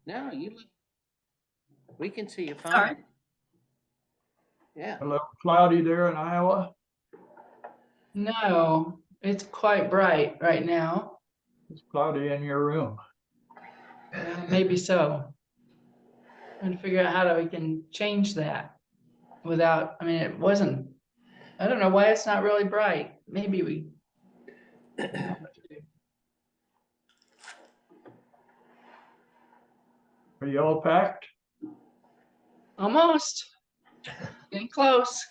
No, we can see you fine. Sorry. Yeah. Hello, cloudy there in Iowa. No, it's quite bright right now. It's cloudy in your room. Maybe so. Trying to figure out how we can change that without, I mean, it wasn't, I don't know why it's not really bright. Maybe we. Are you all packed? Almost. Getting close.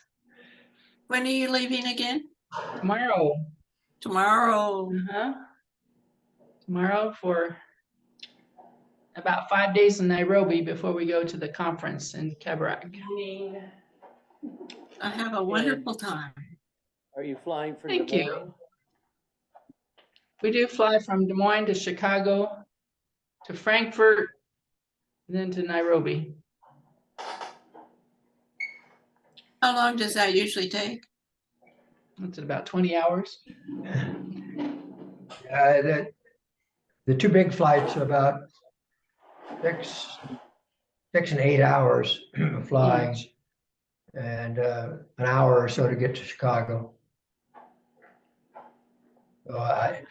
When are you leaving again? Tomorrow. Tomorrow. Tomorrow for about 5 days in Nairobi before we go to the conference in Kabarak. I have a wonderful time. Are you flying for Thank Des you. Moines? We do fly from Des Moines to Chicago, to Frankfurt, and then to Nairobi. How long does that usually take? It's about 20 hours. The two big flights are about 6 and 8 hours flying, and an hour or so to get to Chicago. So I'd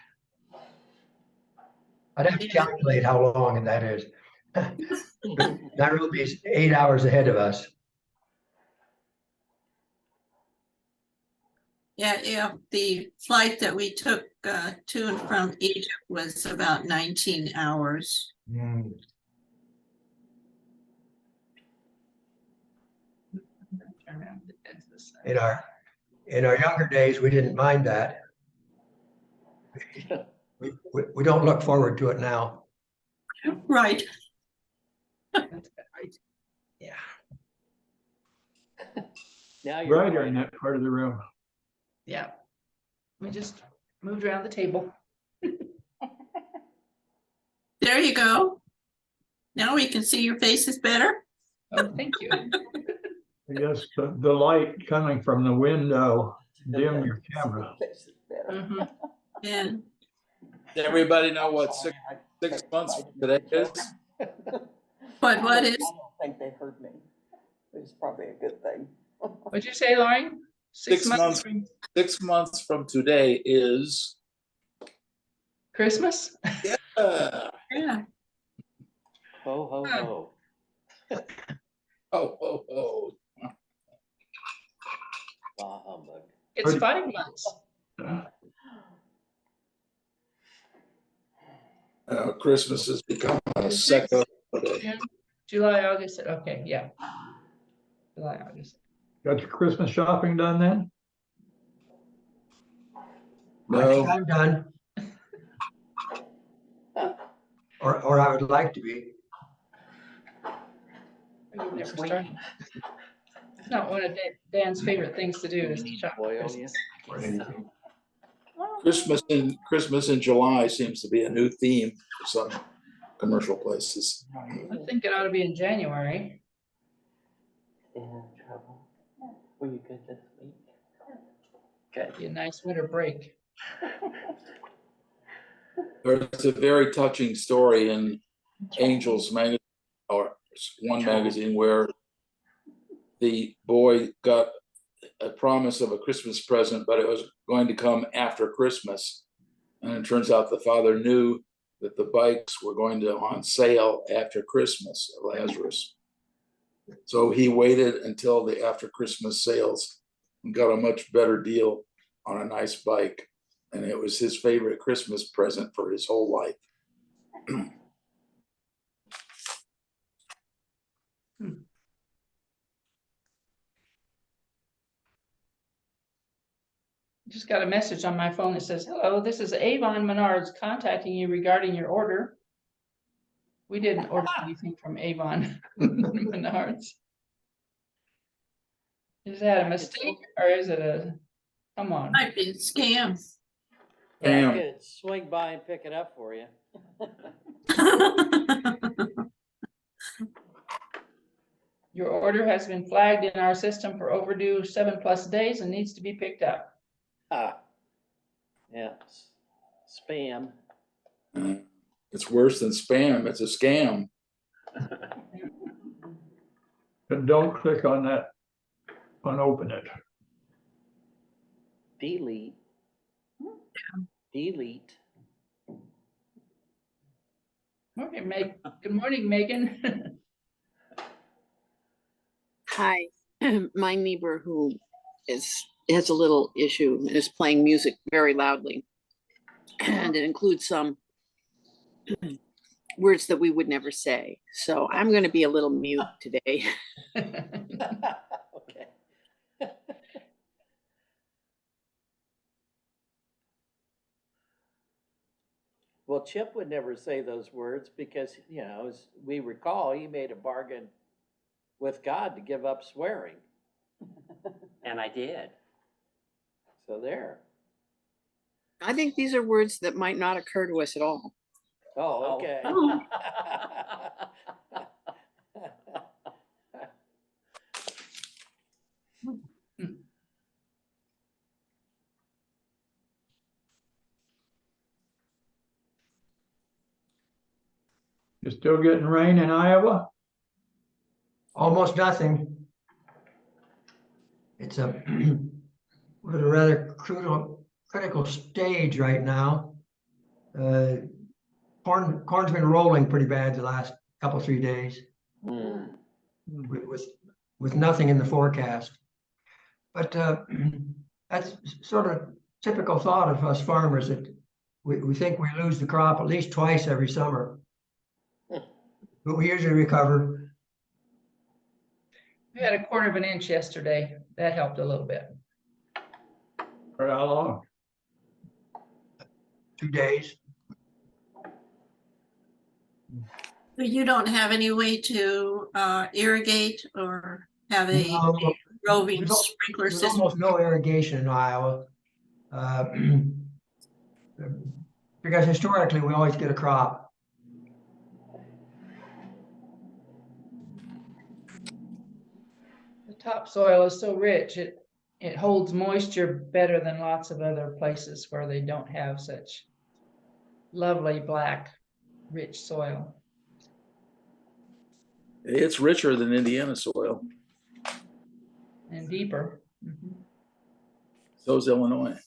have to calculate how long that is. Nairobi's 8 hours ahead of us. Yeah, the flight that we took to and from Egypt was about 19 hours. Mm. In our younger days, we didn't mind that. We don't look forward to it now. Right. Yeah. Now you're Brighter in that part of the room. Yeah. We just moved around the table. There you go. Now we can see your faces better. Oh, thank you. I guess the light coming from the window dimmed your camera. Mhm. And Does everybody know what 6 months from today is? but what is? I don't think they heard me. It's probably a good thing. What'd you say, Lauren? 6 months. from 6 months from today is Christmas? Yeah. Ho, ho, ho. oh. Bah humbug. It's 5 months. Christmas has become a second holiday. June, July, August. Okay, yeah. July, August. Got your Christmas shopping done then? I think No, I'm done. Or I would like to be. We've never started. It's not one of Dan's favorite things to do is to shop for Boy, oh, Christmas. Or anything. Christmas in July seems to be a new theme for some commercial places. I think it ought to be in January. In trouble. Were you good this week? Good. Be a nice winter break. There's a very touching story in Angels magazine, or one magazine, where the boy got a promise of a Christmas present, but it was going to come after Christmas. And it turns out the father knew that the bikes were going to on sale after Christmas at Lazarus. So he waited until the after Christmas sales and got a much better deal on a nice bike. And it was his favorite Christmas present for his whole life. Just got a message on my phone that says, hello, this is Avon Menards contacting you regarding your order. We didn't order anything from Avon Menards. Is that a mistake or is it a, come on? Might be a scam. Yeah, I Damn. could swing by and pick it up for you. Your order has been flagged in our system for overdue 7+ days and needs to be picked up. Ah. Yeah. Spam. It's worse than spam. It's a scam. And don't click on that, unopen it. Delete. Delete. Okay, Meg, good morning, Megan. Hi, my neighbor who has a little issue is playing music very loudly. And it includes some words that we would never say. So I'm going to be a little mute today. Okay. Well, Chip would never say those words because, you know, as we recall, he made a bargain with God to give up swearing. And I did. So there. I think these are words that might not occur to us at all. Oh, okay. Oh. You still getting rain in Iowa? Almost nothing. It's we're at a rather critical stage right now. Corn's been rolling pretty bad the last couple, 3 days Mm. with nothing in the forecast. But that's sort of typical thought of us farmers, that we think we lose the crop at least twice every summer. But we usually recover. We had 1/4 inch yesterday. That helped a little bit. For how long? 2 days. But you don't have any way to irrigate or have a No, roving there's al- sprinkler There's system? almost no irrigation in Iowa. Because historically, we always get a crop. The topsoil is so rich, it holds moisture better than lots of other places where they don't have such lovely black, rich soil. It's richer than Indiana soil. And deeper. Mhm. So is Illinois.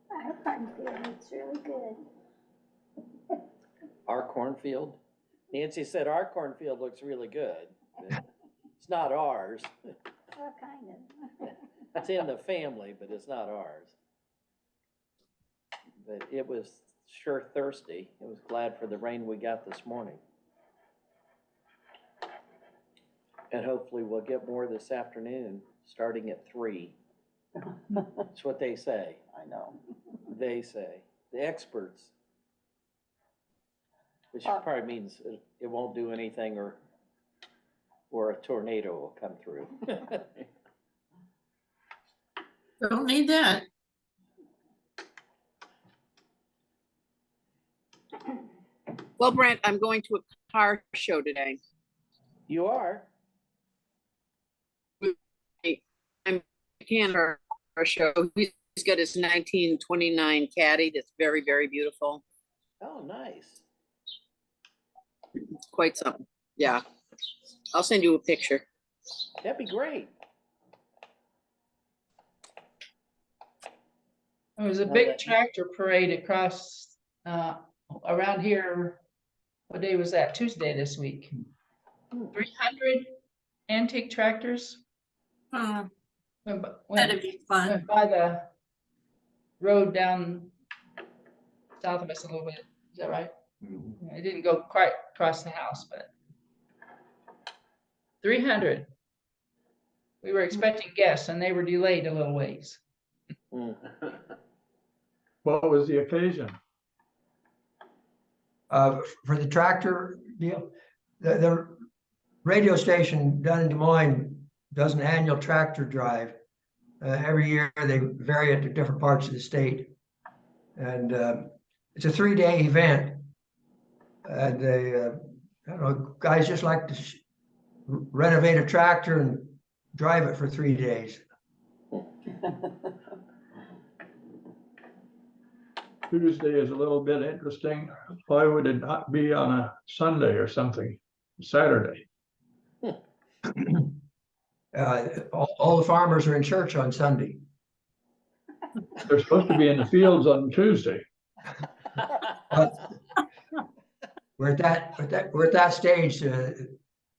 Our cornfield looks really good. Our cornfield? Nancy said our cornfield looks really good. But it's not ours. Well, kind of. It's in the family, but it's not ours. But it was sure thirsty. I was glad for the rain we got this morning. And hopefully we'll get more this afternoon, starting at 3. That's what they say. I know. They say, the experts. Which probably means it won't do anything or a tornado will come through. Don't need that. Well, Brent, I'm going to a car show today. You are? I'm Canada show. He's got his 1929 Caddy that's very, very beautiful. Oh, nice. It's quite something. Yeah. I'll send you a picture. That'd be great. There was a Well, big that- tractor parade across, around here. What day was that? Tuesday this week. 300 antique tractors. Oh, Went that'd be fun. went by the road down south of us a little bit. Is that right? It didn't go quite across the house, but 300. We were expecting guests and they were delayed a little ways. Mm. What was the occasion? For the tractor deal, the radio station down in Des Moines does an annual tractor drive. Every year they vary it to different parts of the state. And it's a 3-day event. And they, I don't know, guys just like to renovate a tractor and drive it for 3 days. Tuesday is a little bit interesting. Why would it not be on a Sunday or something, Saturday? All the farmers are in church on Sunday. They're supposed to be in the fields on Tuesday. But we're at that stage.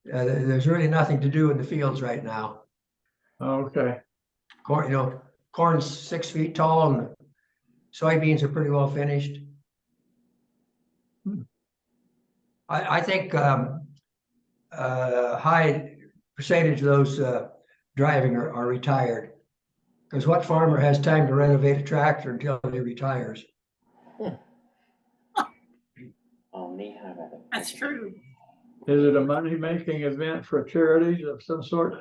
There's really nothing to do in the fields right now. Okay, Corn's 6 feet tall and soybeans are pretty well finished. I think high percentage of those driving are retired. Because what farmer has time to renovate a tractor until he retires? That's true. is it a money-making event for charities of some sort?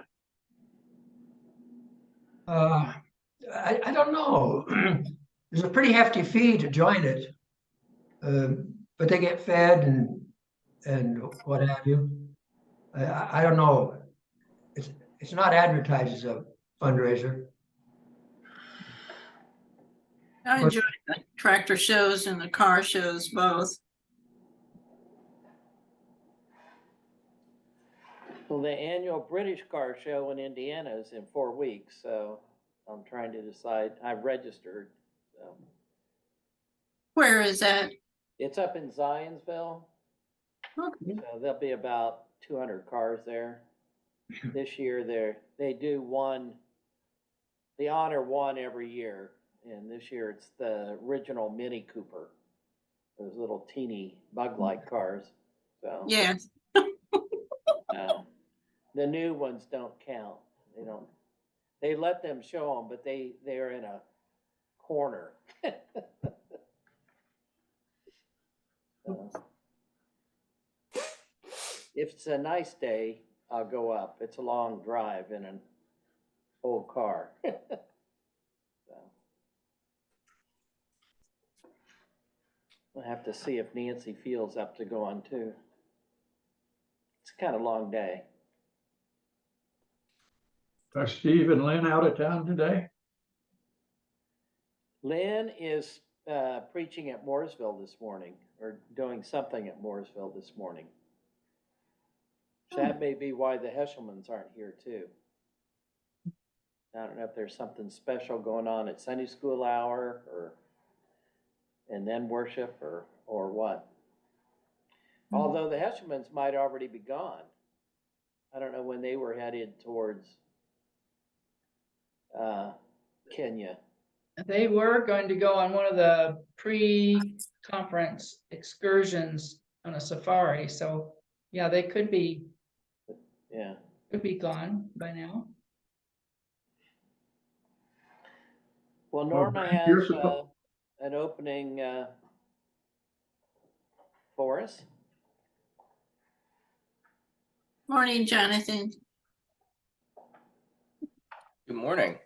I don't know. There's a pretty hefty fee to join it. But they get fed and what have you. I don't know. It's not advertised as a fundraiser. I enjoy the tractor shows and the car shows both. Well, the annual British Car Show in Indiana is in 4 weeks, so I'm trying to decide. I've registered. So. Where is that? It's up in Zionsville. Okay. So there'll be about 200 cars there. This year they do one, they honor one every year. And this year it's the original Mini Cooper. Those little teeny bug-like cars. So Yes. the new ones don't count. They let them show them, but they're in a corner. If it's a nice day, I'll go up. It's a long drive in an old car. I'll have to see if Nancy feels up to going too. It's kind of a long day. Are Steve and Lynn out of town today? Lynn is preaching at Mooresville this morning, or doing something at Mooresville this morning. So that may be why the Heshelmans aren't here too. I don't know if there's something special going on at Sunday school hour and then worship or what. Although the Heshelmans might already be gone. I don't know when they were headed towards Kenya. They were going to go on one of the pre-conference excursions on a safari, so yeah, they could be gone by now. Well, Norma has an opening for us. Morning, Jonathan. Good morning.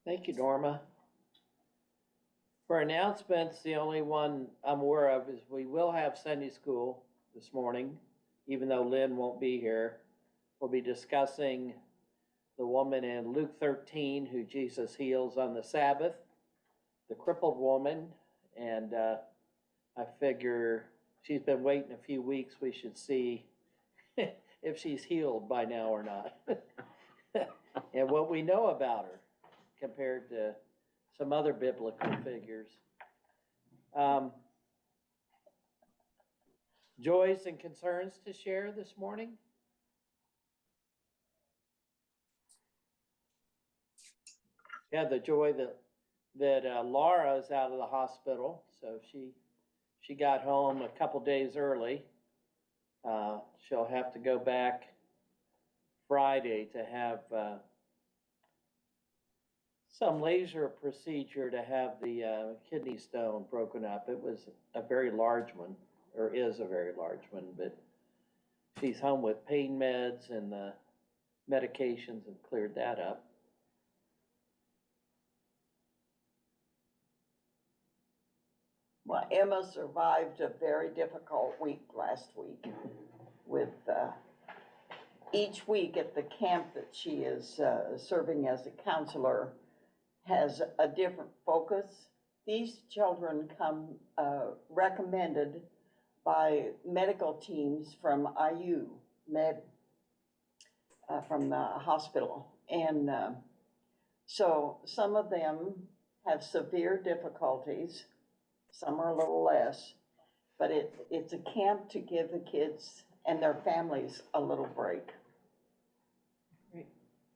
Thank you, Norma. For announcements, the only one I'm aware of is we will have Sunday school this morning, even though Lynn won't be here. We'll be discussing the woman in Luke 13 who Jesus heals on the Sabbath, the crippled woman, and I figure she's been waiting a few weeks. We should see if she's healed by now or not. And what we know about her compared to some other biblical figures. Joys and concerns to share this morning? Yeah, the joy that Laura is out of the hospital, so she got home a couple days early. She'll have to go back Friday to have some laser procedure to have the kidney stone broken up. It was a very large one, or is a very large one, but she's home with pain meds and the medications have cleared that up. Well, Emma survived a very difficult week last week with each week at the camp that she is serving as a counselor has a different focus. These children come recommended by medical teams from IU Med, from the hospital. And so some of them have severe difficulties, some are a little less, but it's a camp to give the kids and their families a little break.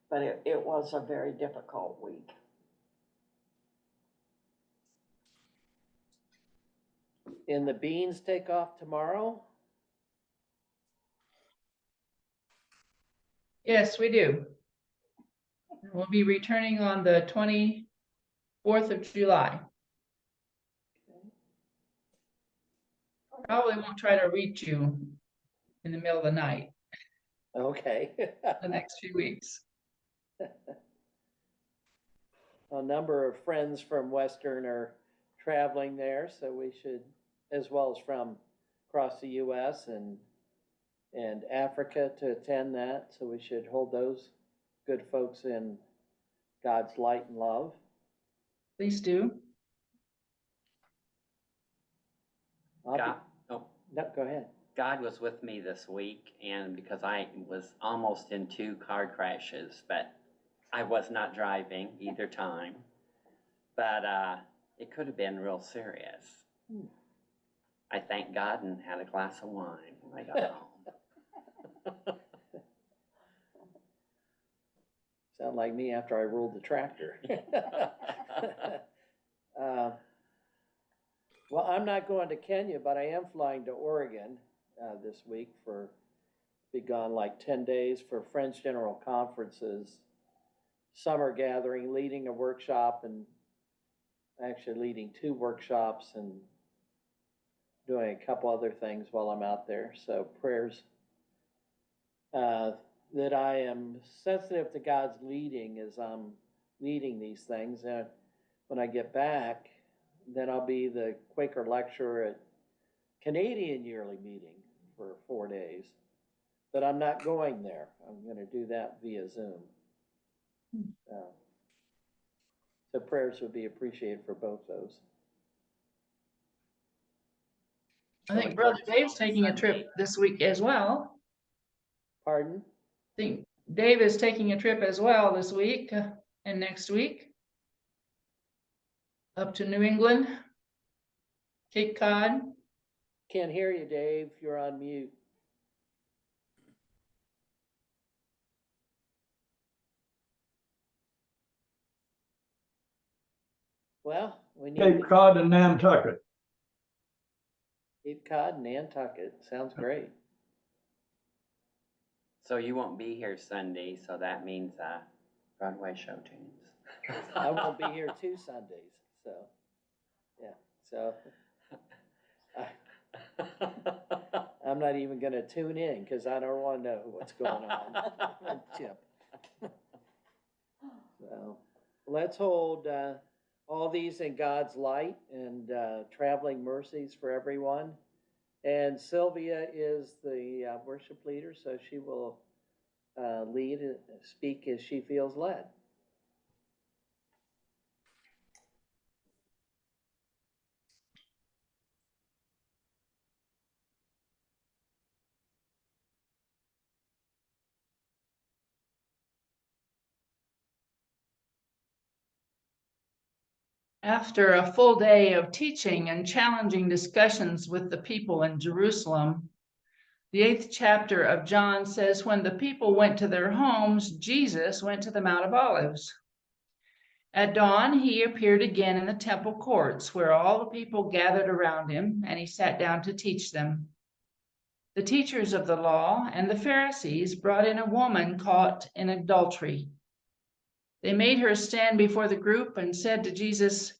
But it was a very difficult week. And the Beans take off tomorrow? Yes, we do. We'll be returning on the 24th of July. Probably won't try to reach you in the middle of the night Okay. the next few weeks. A number of friends from Western are traveling there, so we should, as well as from across the US and Africa to attend that, so we should hold those good folks in God's light and love. Please do. God, oh, No, go ahead. God was with me this week, and because I was almost in 2 car crashes, but I was not driving either time. But it could have been real serious. I thanked God and had a glass of wine when I got home. Sound like me after I rolled the tractor. Well, I'm not going to Kenya, but I am flying to Oregon this week be gone like 10 days for Friends General Conference's summer gathering, leading a workshop and actually leading 2 workshops and doing a couple other things while I'm out there. So prayers that I am sensitive to God's leading as I'm leading these things. And when I get back, then I'll be the Quaker lecturer at Canadian yearly meeting for 4 days. But I'm not going there. I'm going to do that via Zoom. So prayers would be appreciated for both those. I think Brother Dave's taking a trip this week as well. Pardon? I think Dave is taking a trip as well this week and next week. Up to New England, Cape Cod. Can't hear you, Dave. You're on mute. Well, we need Cape Cod and Nantucket. Cape Cod and Nantucket. Sounds great. So you won't be here Sunday, so that means Broadway show tunes. I won't be here 2 Sundays, so yeah. So I'm not even going to tune in because I don't want to know what's going on. Chip. So Let's hold all these in God's light and traveling mercies for everyone. And Sylvia is the worship leader, so she will lead and speak as she feels led. After a full day of teaching and challenging discussions with the people in Jerusalem, the 8th chapter of John says, when the people went to their homes, Jesus went to the Mount of Olives. At dawn, he appeared again in the temple courts where all the people gathered around him, and he sat down to teach them. The teachers of the law and the Pharisees brought in a woman caught in adultery. They made her stand before the group and said to Jesus,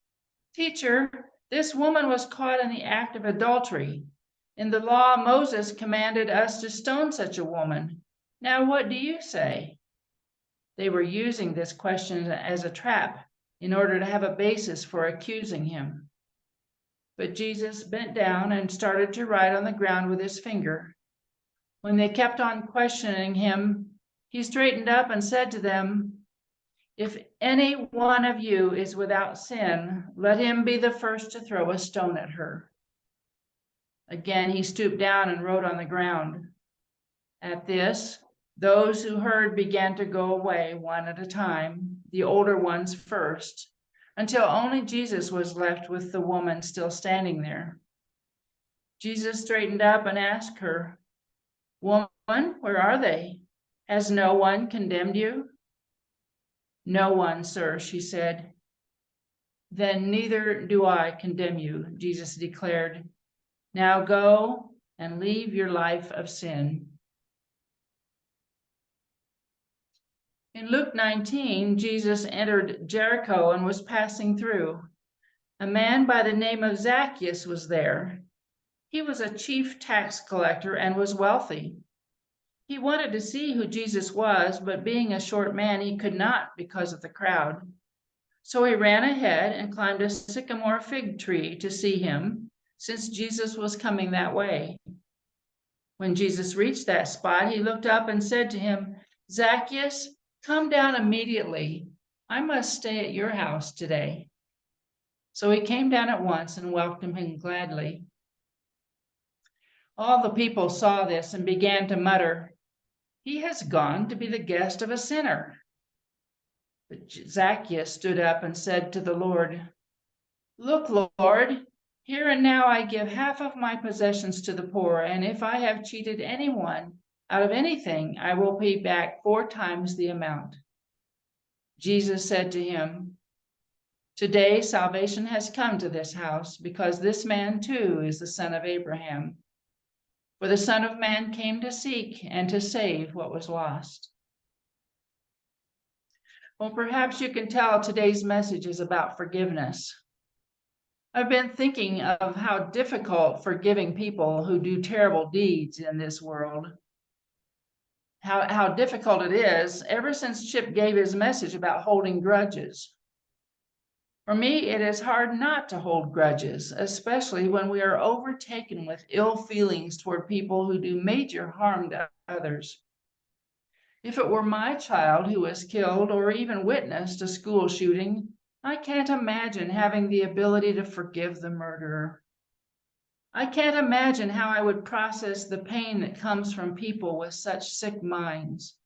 "Teacher, this woman was caught in the act of adultery. In the law, Moses commanded us to stone such a woman. Now, what do you say?" They were using this question as a trap in order to have a basis for accusing him. But Jesus bent down and started to write on the ground with his finger. When they kept on questioning him, he straightened up and said to them, "If any one of you is without sin, let him be the first to throw a stone at her." Again, he stooped down and wrote on the ground. At this, those who heard began to go away one at a time, the older ones first, until only Jesus was left with the woman still standing there. Jesus straightened up and asked her, "Woman, where are they? Has no one condemned you?" "No one, sir," she said. "Then neither do I condemn you," Jesus declared. "Now go and leave your life of sin." In Luke 19, Jesus entered Jericho and was passing through. A man by the name of Zacchaeus was there. He was a chief tax collector and was wealthy. He wanted to see who Jesus was, but being a short man, he could not because of the crowd. So he ran ahead and climbed a sycamore fig tree to see him, since Jesus was coming that way. When Jesus reached that spot, he looked up and said to him, "Zacchaeus, come down immediately. I must stay at your house today." So he came down at once and welcomed him gladly. All the people saw this and began to mutter, "He has gone to be the guest of a sinner." But Zacchaeus stood up and said to the Lord, "Look, Lord, here and now I give half of my possessions to the poor, and if I have cheated anyone out of anything, I will pay back 4 times the amount." Jesus said to him, "Today salvation has come to this house, because this man too is the son of Abraham. For the Son of Man came to seek and to save what was lost." Well, perhaps you can tell today's message is about forgiveness. I've been thinking of how difficult forgiving people who do terrible deeds in this world. How difficult it is ever since Chip gave his message about holding grudges. For me, it is hard not to hold grudges, especially when we are overtaken with ill feelings toward people who do major harm to others. If it were my child who was killed or even witnessed a school shooting, I can't imagine having the ability to forgive the murderer. I can't imagine how I would process the pain that comes from people with such sick minds.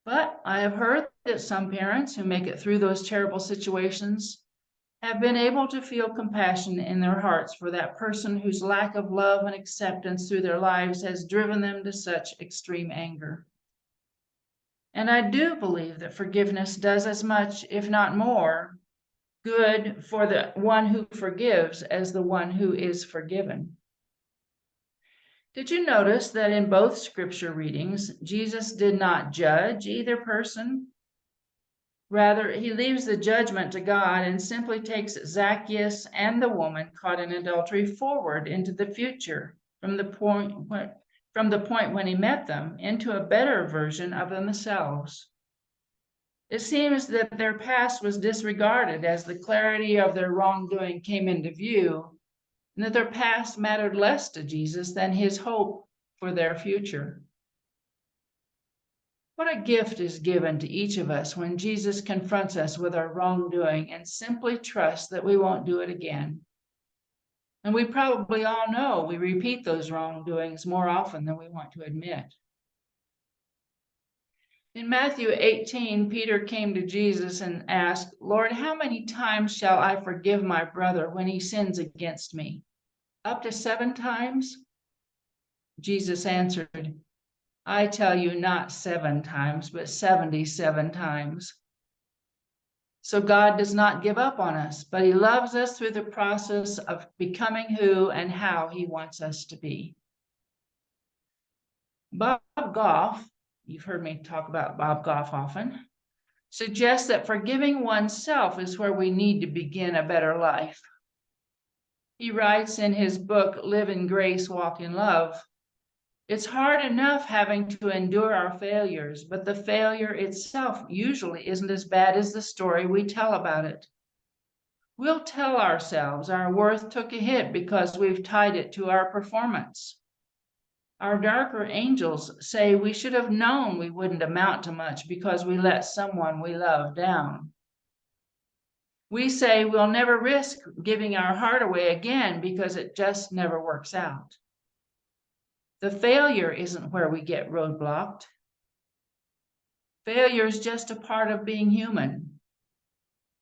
But I have heard that some parents who make it through those terrible situations have been able to feel compassion in their hearts for that person whose lack of love and acceptance through their lives has driven them to such extreme anger. And I do believe that forgiveness does as much, if not more, good for the one who forgives as the one who is forgiven. Did you notice that in both scripture readings, Jesus did not judge either person? Rather, he leaves the judgment to God and simply takes Zacchaeus and the woman caught in adultery forward into the future from the point when he met them into a better version of themselves. It seems that their past was disregarded as the clarity of their wrongdoing came into view, and that their past mattered less to Jesus than his hope for their future. What a gift is given to each of us when Jesus confronts us with our wrongdoing and simply trusts that we won't do it again. And we probably all know we repeat those wrongdoings more often than we want to admit. In Matthew 18, Peter came to Jesus and asked, "Lord, how many times shall I forgive my brother when he sins against me? Up to 7 times?" Jesus answered, "I tell you, not 7 times, but 77 times. So God does not give up on us, but he loves us through the process of becoming who and how he wants us to be. Bob Goff, you've heard me talk about Bob Goff often, suggests that forgiving oneself is where we need to begin a better life. He writes in his book, Live in Grace, Walk in Love, "It's hard enough having to endure our failures, but the failure itself usually isn't as bad as the story we tell about it. We'll tell ourselves our worth took a hit because we've tied it to our performance. Our darker angels say we should have known we wouldn't amount to much because we let someone we love down. We say we'll never risk giving our heart away again because it just never works out. The failure isn't where we get roadblocked. Failure is just a part of being human.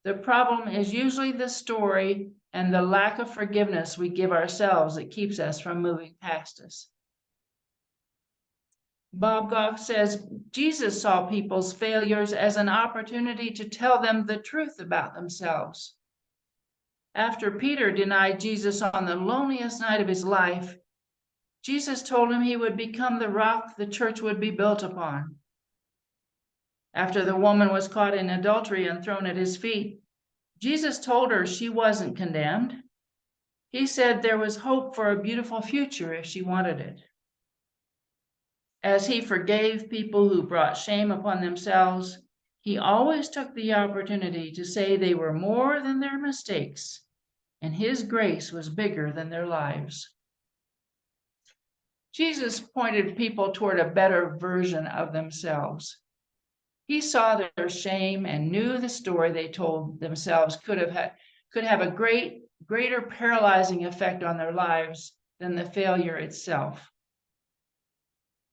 The problem is usually the story and the lack of forgiveness we give ourselves that keeps us from moving past us." Bob Goff says Jesus saw people's failures as an opportunity to tell them the truth about themselves. After Peter denied Jesus on the loneliest night of his life, Jesus told him he would become the rock the church would be built upon. After the woman was caught in adultery and thrown at his feet, Jesus told her she wasn't condemned. He said there was hope for a beautiful future if she wanted it. As he forgave people who brought shame upon themselves, he always took the opportunity to say they were more than their mistakes, and his grace was bigger than their lives. Jesus pointed people toward a better version of themselves. He saw their shame and knew the story they told themselves could have a greater paralyzing effect on their lives than the failure itself.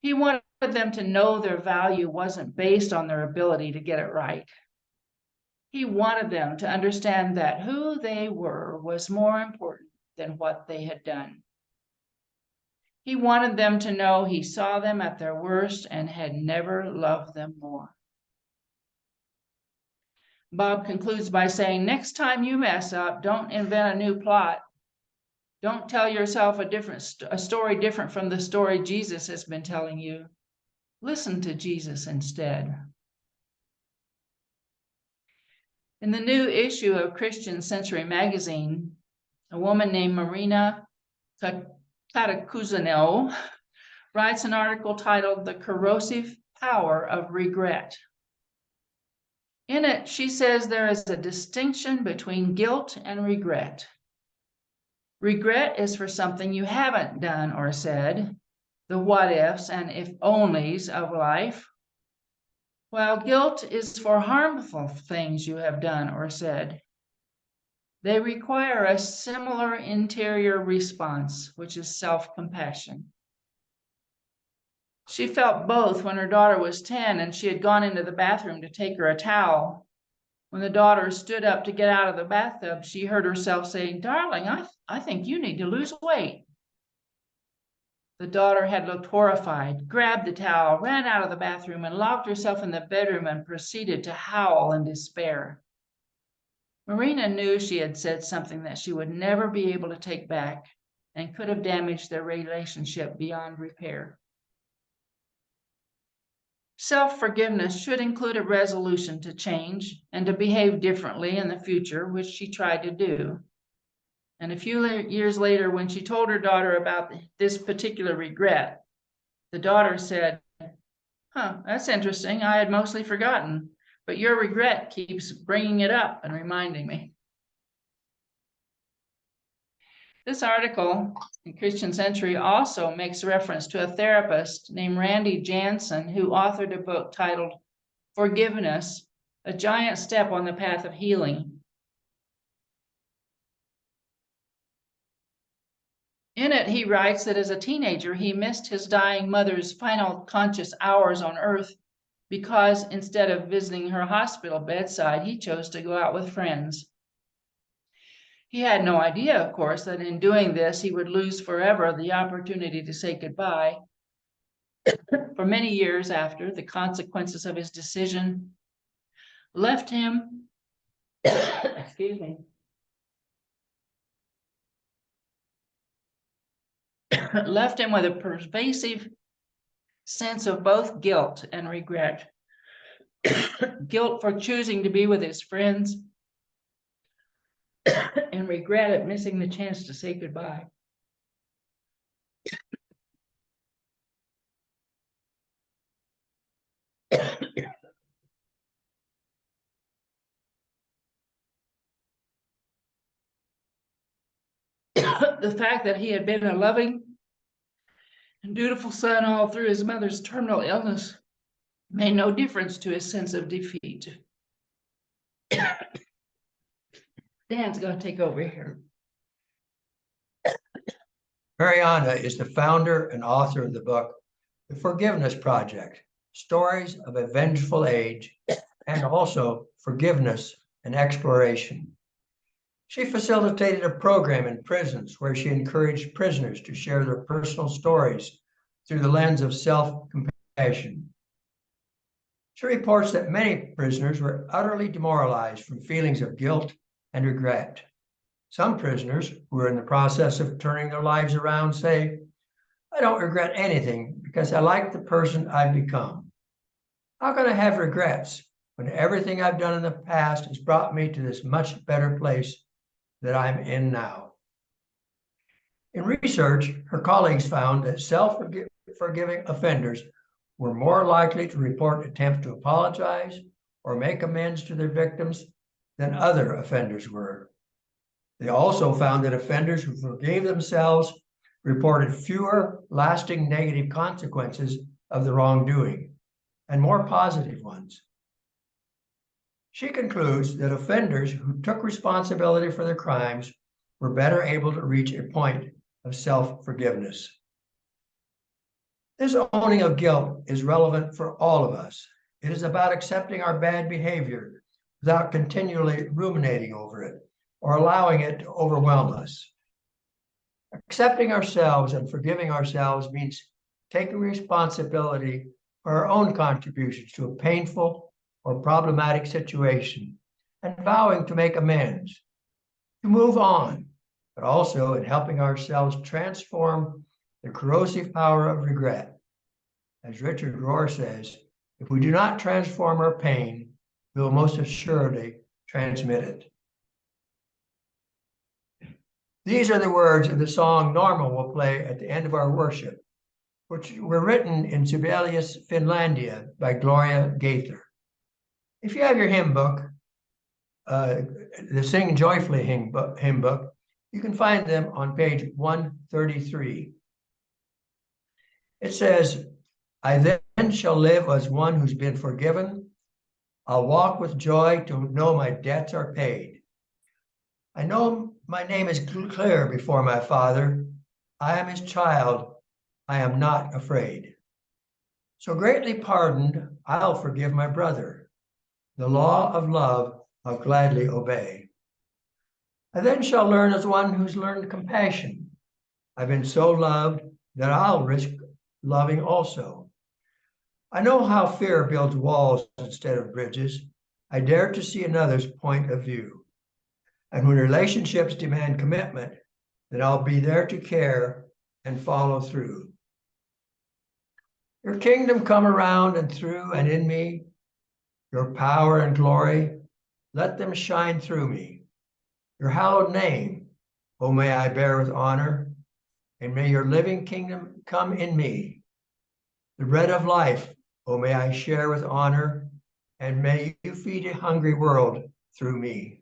He wanted them to know their value wasn't based on their ability to get it right. He wanted them to understand that who they were was more important than what they had done. He wanted them to know he saw them at their worst and had never loved them more. Bob concludes by saying, next time you mess up, don't invent a new plot. Don't tell yourself a story different from the story Jesus has been telling you. Listen to Jesus instead. In the new issue of Christian Century magazine, a woman named Marina Katakuzino writes an article titled The Corrosive Power of Regret. In it, she says there is a distinction between guilt and regret. Regret is for something you haven't done or said, the what ifs and if onlys of life, while guilt is for harmful things you have done or said. They require a similar interior response, which is self-compassion. She felt both when her daughter was 10 and she had gone into the bathroom to take her a towel. When the daughter stood up to get out of the bathtub, she heard herself saying, "Darling, I think you need to lose weight." The daughter had looked horrified, grabbed the towel, ran out of the bathroom, and locked herself in the bedroom and proceeded to howl in despair. Marina knew she had said something that she would never be able to take back and could have damaged their relationship beyond repair. Self-forgiveness should include a resolution to change and to behave differently in the future, which she tried to do. And a few years later, when she told her daughter about this particular regret, the daughter said, "That's interesting. I had mostly forgotten. but your regret keeps bringing it up and reminding me. This article in Christian Century also makes reference to a therapist named Randy Jansen, who authored a book titled Forgiveness, a Giant Step on the Path of Healing. In it, he writes that as a teenager, he missed his dying mother's final conscious hours on earth because instead of visiting her hospital bedside, he chose to go out with friends. He had no idea, of course, that in doing this, he would lose forever the opportunity to say goodbye. For many years after, the consequences of his decision left him, excuse me, left him with a pervasive sense of both guilt and regret. Guilt for choosing to be with his friends and regret at missing the chance to say goodbye. The fact that he had been a loving and dutiful son all through his mother's terminal illness made no difference to his sense of defeat. Dan's going to take over here. Mariana is the founder and author of the book, The Forgiveness Project, Stories of a Vengeful Age, and also Forgiveness and Exploration. She facilitated a program in prisons where she encouraged prisoners to share their personal stories through the lens of self-compassion. She reports that many prisoners were utterly demoralized from feelings of guilt and regret. Some prisoners who are in the process of turning their lives around say, "I don't regret anything because I like the person I've become. How can I have regrets when everything I've done in the past has brought me to this much better place that I'm in now?" In research, her colleagues found that self-forgiving offenders were more likely to report attempts to apologize or make amends to their victims than other offenders were. They also found that offenders who forgave themselves reported fewer lasting negative consequences of the wrongdoing and more positive ones. She concludes that offenders who took responsibility for their crimes were better able to reach a point of self-forgiveness. This owning of guilt is relevant for all of us. It is about accepting our bad behavior without continually ruminating over it or allowing it to overwhelm us. Accepting ourselves and forgiving ourselves means taking responsibility for our own contributions to a painful or problematic situation and vowing to make amends, to move on, but also in helping ourselves transform the corrosive power of regret. As Richard Rohr says, if we do not transform our pain, we will most assuredly transmit it. These are the words of the song Norma will play at the end of our worship, which were written in Sibelius, Finlandia by Gloria Gaither. If you have your hymn book, the Sing Joyfully hymn book, you can find them on page 133. It says, "I then shall live as one who's been forgiven. I'll walk with joy to know my debts are paid. I know my name is clear before my Father. I am his child. I am not afraid. So greatly pardoned, I'll forgive my brother. The law of love I'll gladly obey. I then shall learn as one who's learned compassion. I've been so loved that I'll risk loving also. I know how fear builds walls instead of bridges. I dare to see another's point of view. And when relationships demand commitment, then I'll be there to care and follow through. Your kingdom come around and through and in me. Your power and glory, let them shine through me. Your hallowed name, oh, may I bear with honor, and may your living kingdom come in me. The bread of life, oh, may I share with honor, and may you feed a hungry world through me.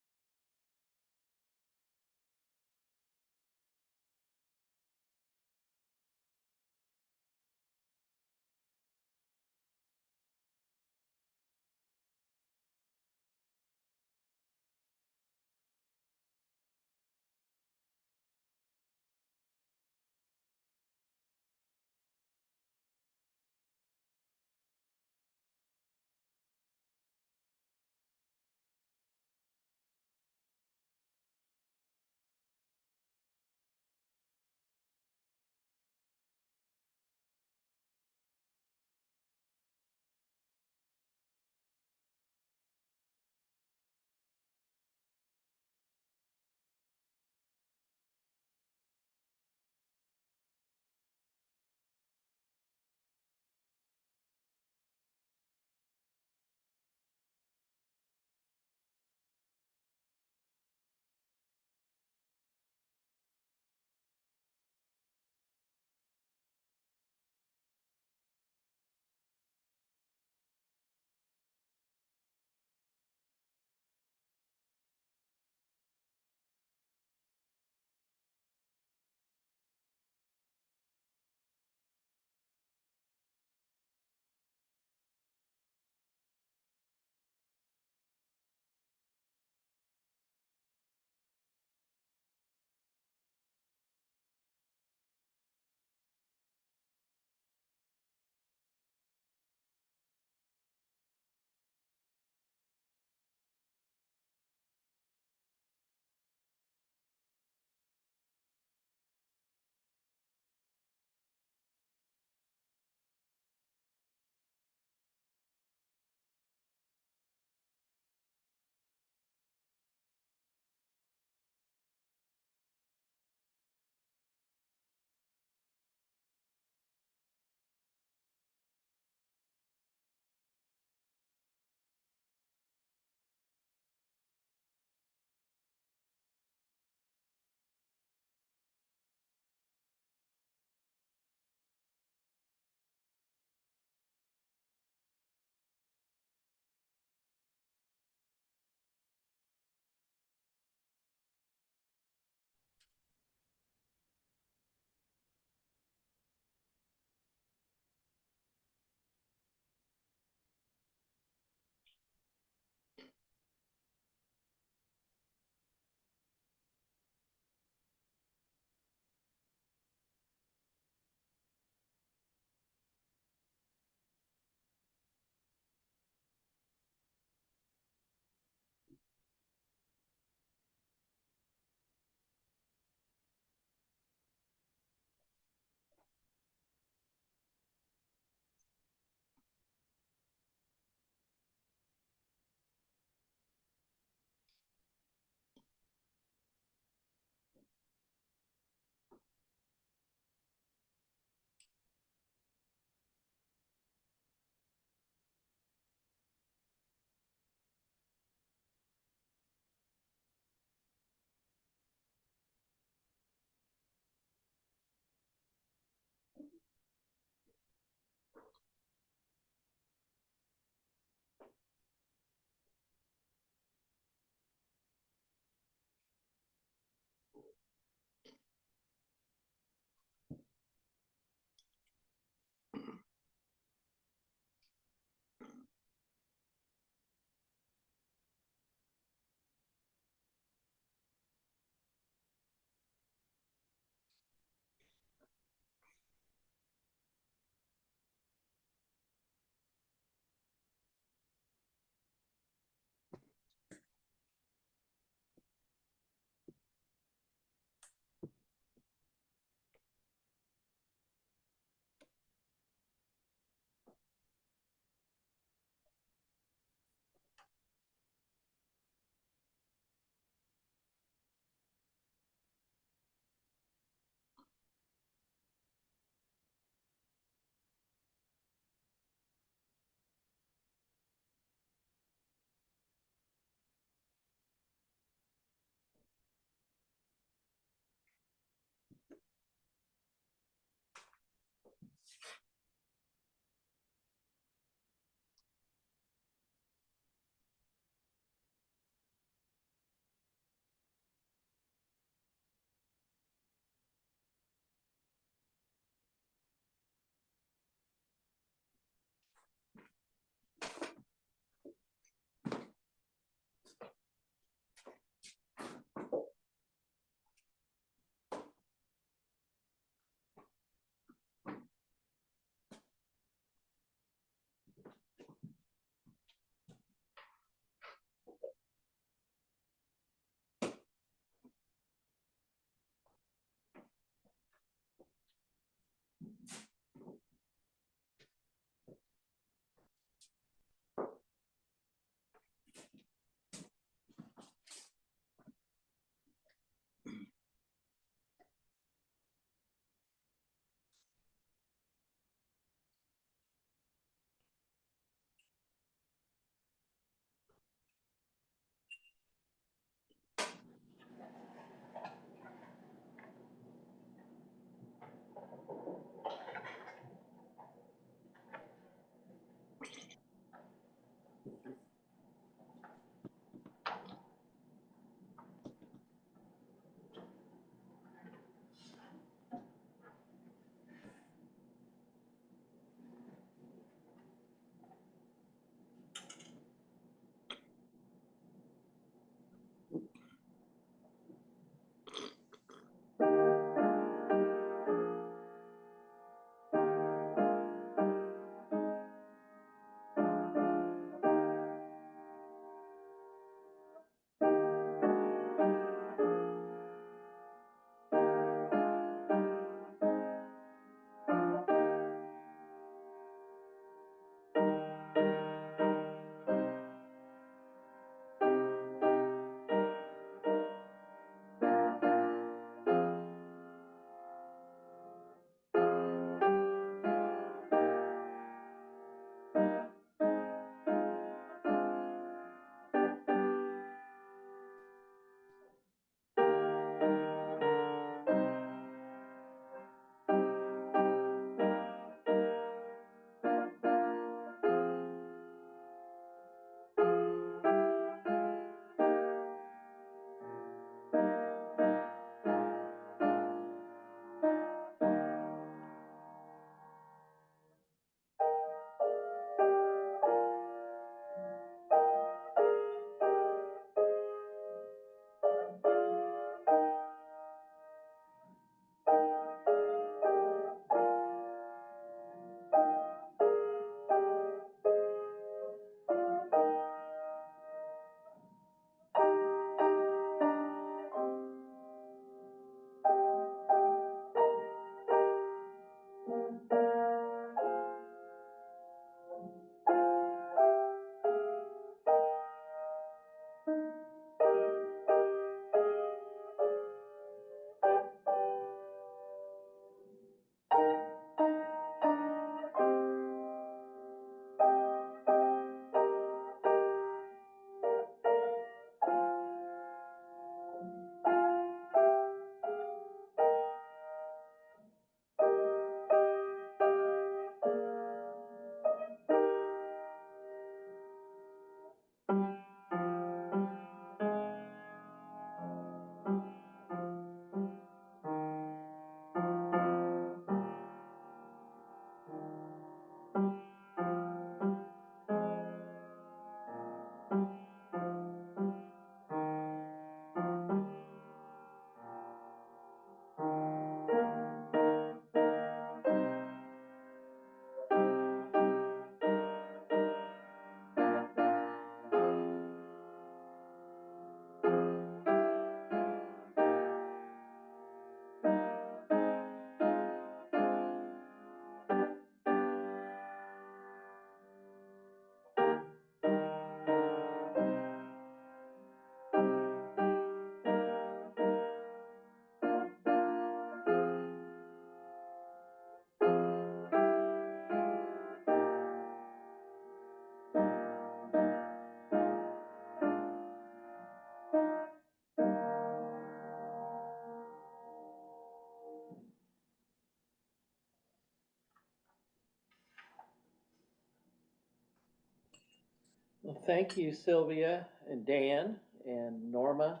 Well, thank you, Sylvia and Dan and Norma,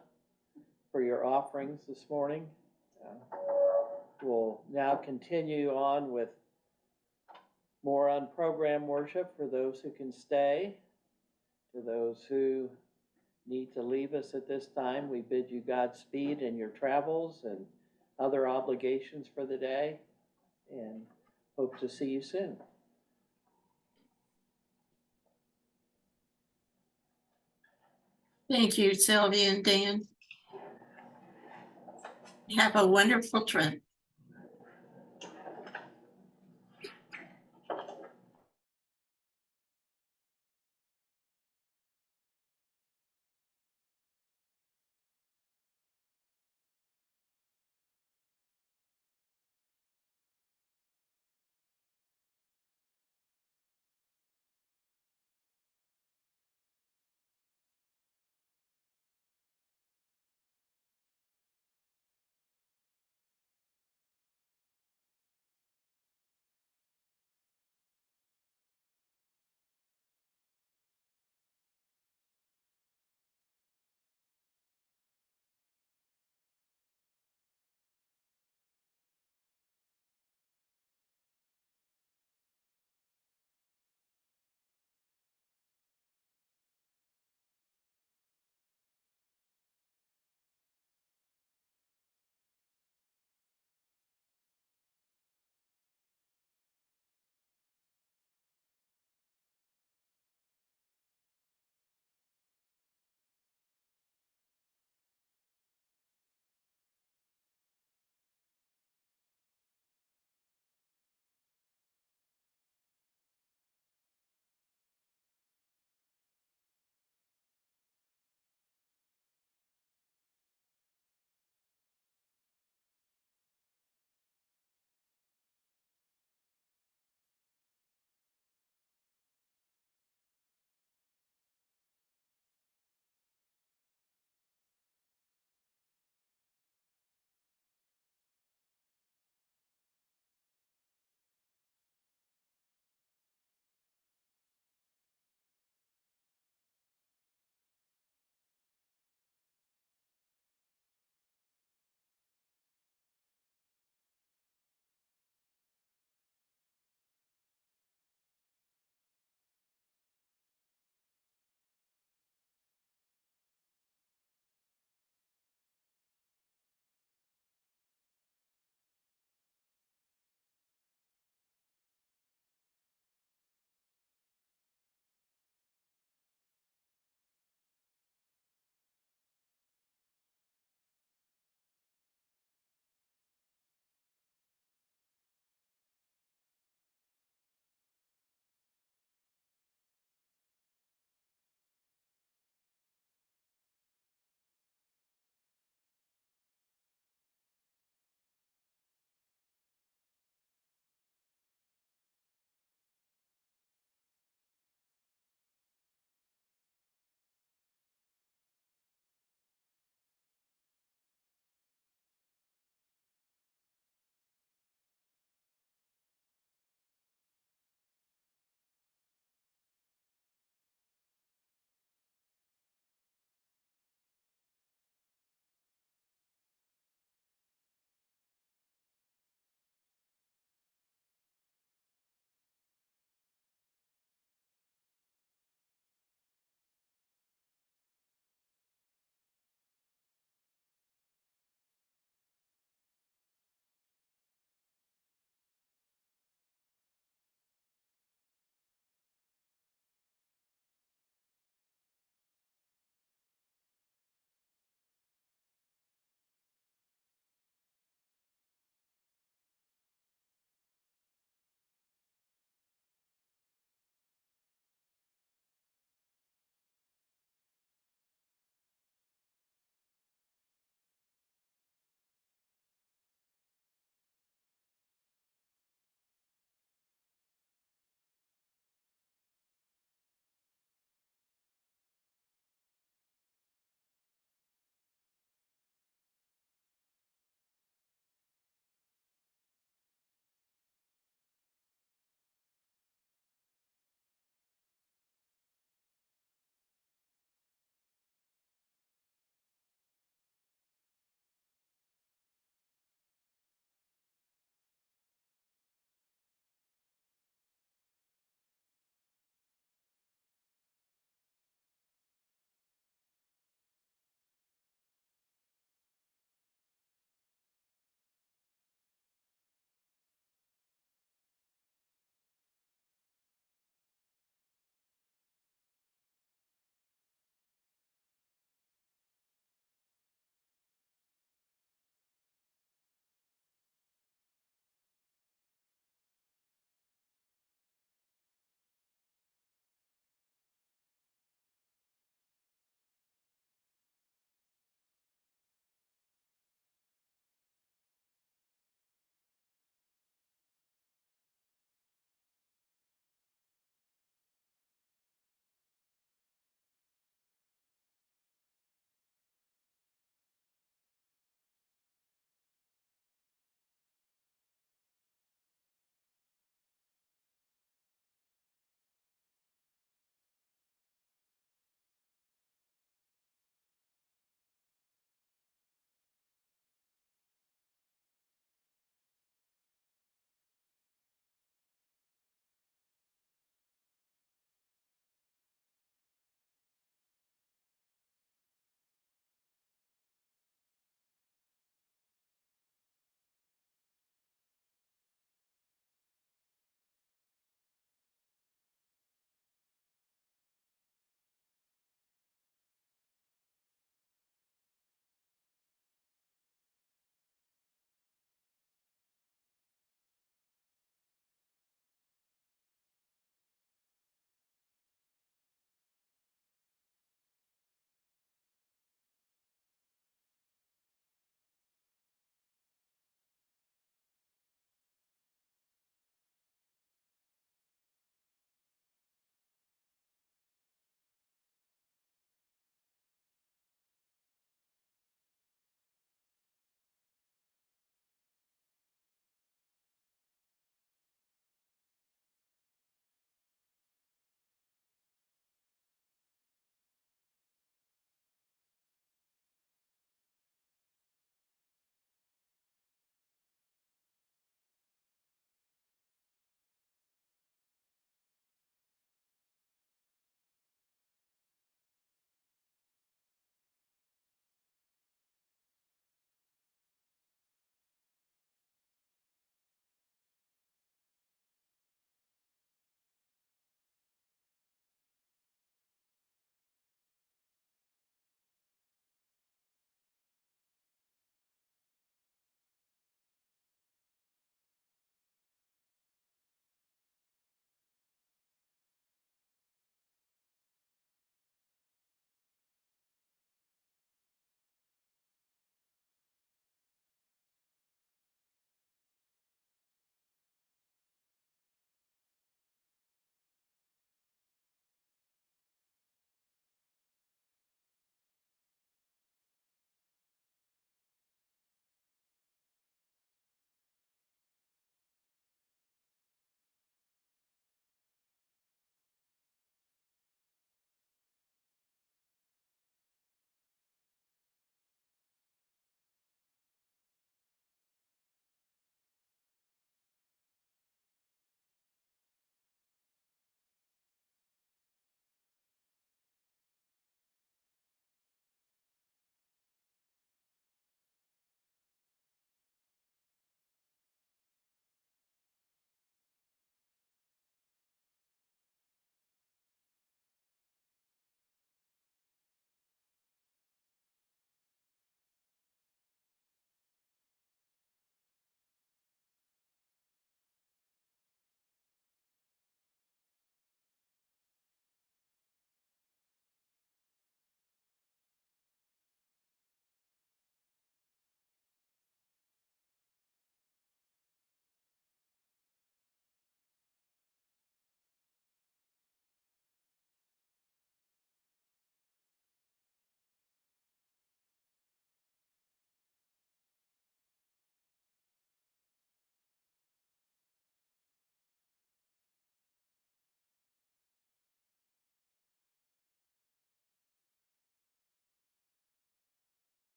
for your offerings this morning. We'll now continue on with more unprogrammed worship for those who can stay. To those who need to leave us at this time, we bid you Godspeed in your travels and other obligations for the day, and hope to see you soon. Thank you, Sylvia and Dan. Have a wonderful trip.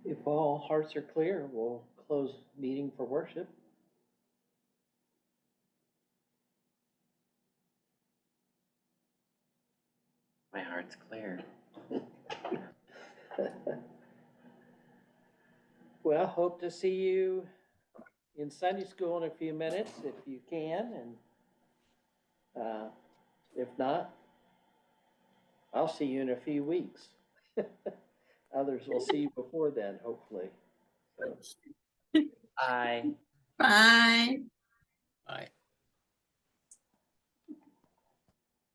If all hearts are clear, we'll close meeting for worship. My heart's clear. Well, hope to see you in Sunday school in a few minutes if you can, and if not, I'll see you in a few weeks. Others will see you before then, hopefully. So. Bye. Bye. Bye.